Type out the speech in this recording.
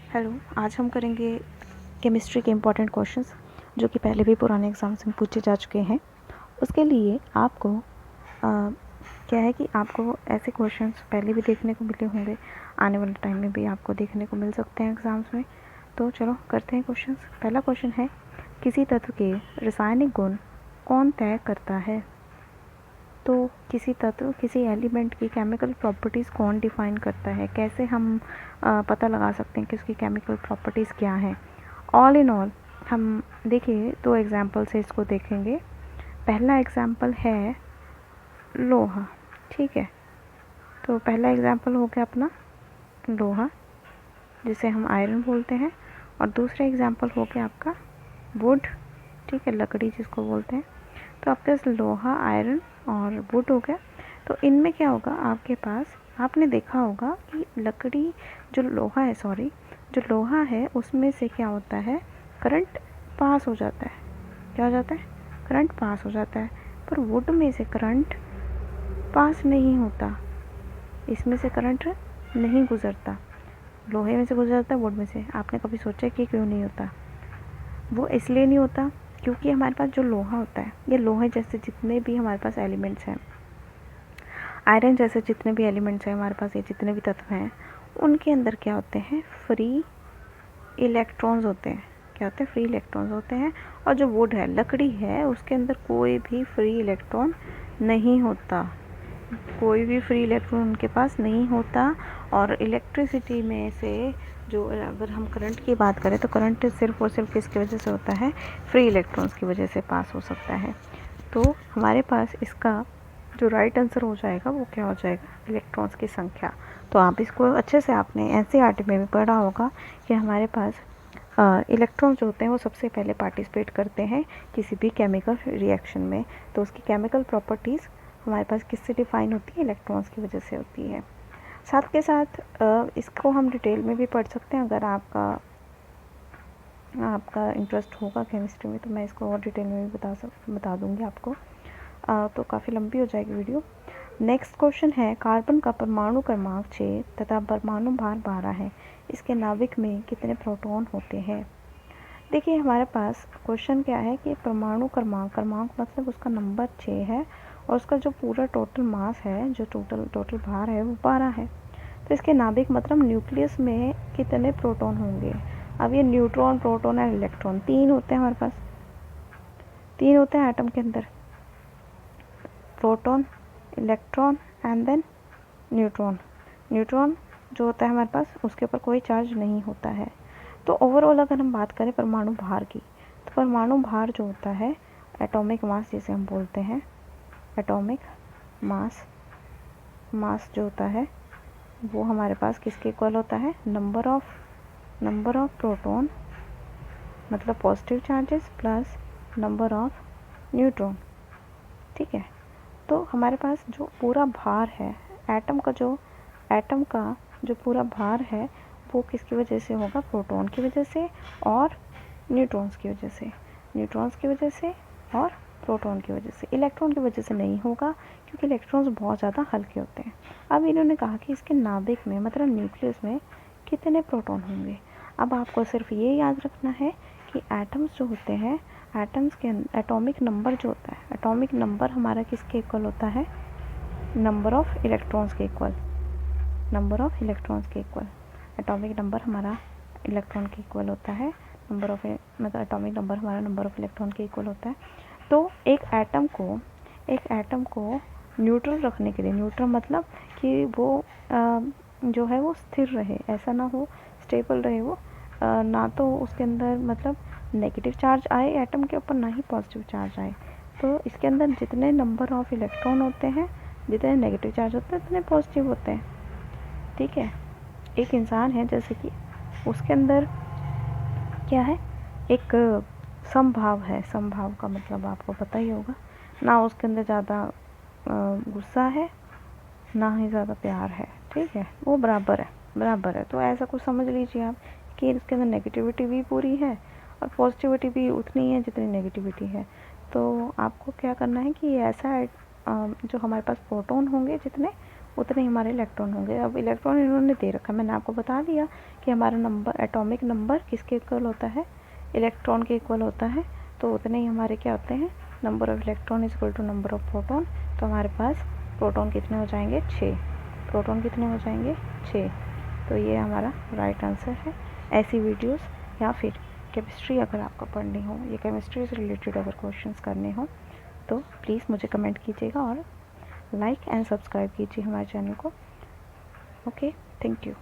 Hello, आज हम करेंगे केमिस्ट्री के इम्पोर्टेंट क्वेश्चंस जो कि पहले भी पुराने एग्जाम्स में पूछे जा चुके हैं। उसके लिए आपको क्या है कि आपको ऐसे क्वेश्चंस पहले भी देखने को मिले होंगे, आने वाले टाइम में भी आपको देखने को मिल सकते हैं एग्ज़ाम्स में। तो चलो करते हैं क्वेश्चंस। पहला क्वेश्चन है, किसी तत्व के रासायनिक गुण कौन तय करता है? तो किसी तत्व, किसी एलिमेंट की केमिकल प्रॉपर्टीज़ कौन डिफ़ाइन करता है? कैसे हम पता लगा सकते हैं कि उसकी केमिकल प्रॉपर्टीज़ क्या हैं? ऑल इन ऑल हम देखिए 2 एग्जांपल से इसको देखेंगे। पहला एग्जांपल है लोहा, ठीक है। तो पहला एग्जांपल हो गया अपना लोहा, जिसे हम आयरन बोलते हैं, और दूसरा एग्जांपल हो गया आपका वुड, ठीक है, लकड़ी जिसको बोलते हैं। तो आपके पास लोहा, आयरन और वुड हो गया। तो इनमें क्या होगा, आपके पास आपने देखा होगा कि लकड़ी जो लोहा है उसमें से क्या होता है, करंट पास हो जाता है। क्या हो जाता है? करंट पास हो जाता है। पर वुड में से करंट पास नहीं होता, इसमें से करंट नहीं गुजरता। लोहे में से गुजरता है, वुड में से। आपने कभी सोचा कि क्यों नहीं होता? वो इसलिए नहीं होता क्योंकि हमारे पास जो लोहा होता है, ये लोहे जैसे जितने भी हमारे पास एलिमेंट्स हैं, आयरन जैसे जितने भी एलिमेंट्स हैं हमारे पास, ये जितने भी तत्व हैं, उनके अंदर क्या होते हैं, फ्री इलेक्ट्रॉन्स होते हैं। क्या होते हैं? फ्री इलेक्ट्रॉन्स होते हैं। और जो वुड है, लकड़ी है, उसके अंदर कोई भी फ्री इलेक्ट्रॉन नहीं होता, कोई भी फ्री इलेक्ट्रॉन उनके पास नहीं होता। और इलेक्ट्रिसिटी में से जो, अगर हम करंट की बात करें तो करंट सिर्फ और सिर्फ किसकी वजह से होता है? फ्री इलेक्ट्रॉन्स की वजह से पास हो सकता है। तो हमारे पास इसका जो राइट आंसर हो जाएगा वो क्या हो जाएगा? इलेक्ट्रॉन्स की संख्या। तो आप इसको अच्छे से आपने एनसीईआरटी में भी पढ़ा होगा कि हमारे पास इलेक्ट्रॉन्स जो होते हैं वो सबसे पहले पार्टिसिपेट करते हैं किसी भी केमिकल रिएक्शन में। तो उसकी केमिकल प्रॉपर्टीज़ हमारे पास किससे डिफ़ाइन होती है? इलेक्ट्रॉन्स की वजह से होती है। साथ के साथ इसको हम डिटेल में भी पढ़ सकते हैं। अगर आपका इंटरेस्ट होगा केमिस्ट्री में तो मैं इसको और डिटेल में भी बता दूंगी आपको। तो काफ़ी लंबी हो जाएगी वीडियो। नेक्स्ट क्वेश्चन है, कार्बन का परमाणु क्रमांक 6 तथा परमाणु भार 12 है। इसके नाभिक में कितने प्रोटॉन होते हैं? देखिए हमारे पास क्वेश्चन क्या है कि परमाणु क्रमांक मतलब उसका नंबर 6 है और उसका जो पूरा टोटल मास है, जो टोटल भार है वो 12 है। तो इसके नाभिक मतलब न्यूक्लियस में कितने प्रोटॉन होंगे? अब ये न्यूट्रॉन, प्रोटॉन और इलेक्ट्रॉन 3 होते हैं हमारे पास, 3 होते हैं एटम के अंदर, proton, electron and then neutron. Neutron जो होता है हमारे पास, उसके ऊपर कोई चार्ज नहीं होता है। तो ओवरऑल अगर हम बात करें परमाणु भार की, तो परमाणु भार जो होता है, एटॉमिक मास जिसे हम बोलते हैं, एटॉमिक मास जो होता है वो हमारे पास किसके इक्वल होता है? नंबर ऑफ प्रोटॉन मतलब positive charges plus number of neutron, ठीक है। तो हमारे पास जो पूरा भार है एटम का जो पूरा भार है वो किसकी वजह से होगा? प्रोटॉन की वजह से और न्यूट्रॉन्स की वजह से और प्रोटॉन की वजह से। इलेक्ट्रॉन की वजह से नहीं होगा क्योंकि इलेक्ट्रॉन्स बहुत ज़्यादा हल्के होते हैं। अब इन्होंने कहा कि इसके नाभिक में मतलब न्यूक्लियस में कितने प्रोटॉन होंगे। अब आपको सिर्फ ये याद रखना है कि एटम्स जो होते हैं, एटम्स के एटॉमिक नंबर जो होता है, एटॉमिक नंबर हमारा किसके इक्वल होता है? नंबर ऑफ इलेक्ट्रॉन्स के इक्वल। एटॉमिक नंबर हमारा इलेक्ट्रॉन के इक्वल होता है, एटॉमिक नंबर हमारा नंबर ऑफ इलेक्ट्रॉन के इक्वल होता है। तो एक एटम को न्यूट्रल रखने के लिए, न्यूट्रल मतलब कि वो जो है वो स्थिर रहे, ऐसा ना हो, स्टेबल रहे वो, ना तो उसके अंदर मतलब नेगेटिव चार्ज आए एटम के ऊपर, ना ही पॉजिटिव चार्ज आए। तो इसके अंदर जितने नंबर ऑफ इलेक्ट्रॉन होते हैं, जितने नेगेटिव चार्ज होते हैं, उतने पॉजिटिव होते हैं, ठीक है। एक इंसान है जैसे कि उसके अंदर क्या है, एक समभाव है। समभाव का मतलब आपको पता ही होगा, ना उसके अंदर ज़्यादा गुस्सा है ना ही ज़्यादा प्यार है, ठीक है, वो बराबर है। तो ऐसा कुछ समझ लीजिए आप कि इसके अंदर नेगेटिविटी भी पूरी है और पॉजिटिविटी भी उतनी है जितनी नेगेटिविटी है। तो आपको क्या करना है कि ऐसा जो हमारे पास प्रोटॉन होंगे जितने, उतने ही हमारे इलेक्ट्रॉन होंगे। अब इलेक्ट्रॉन इन्होंने दे रखा, मैंने आपको बता दिया कि हमारा नंबर, एटॉमिक नंबर किसके इक्वल होता है, इलेक्ट्रॉन के इक्वल होता है। तो उतने ही हमारे क्या होते हैं, number of electron is equal to number of proton. तो हमारे पास प्रोटॉन कितने हो जाएंगे, 6। प्रोटॉन कितने हो जाएंगे, 6। तो ये हमारा राइट आंसर है। ऐसी वीडियोस या फिर केमिस्ट्री अगर आपको पढ़नी हो, या केमिस्ट्री से रिलेटेड अगर क्वेश्चंस करने हो, तो प्लीज़ मुझे कमेंट कीजिएगा और लाइक एंड सब्सक्राइब कीजिए हमारे चैनल को। Okay, thank you.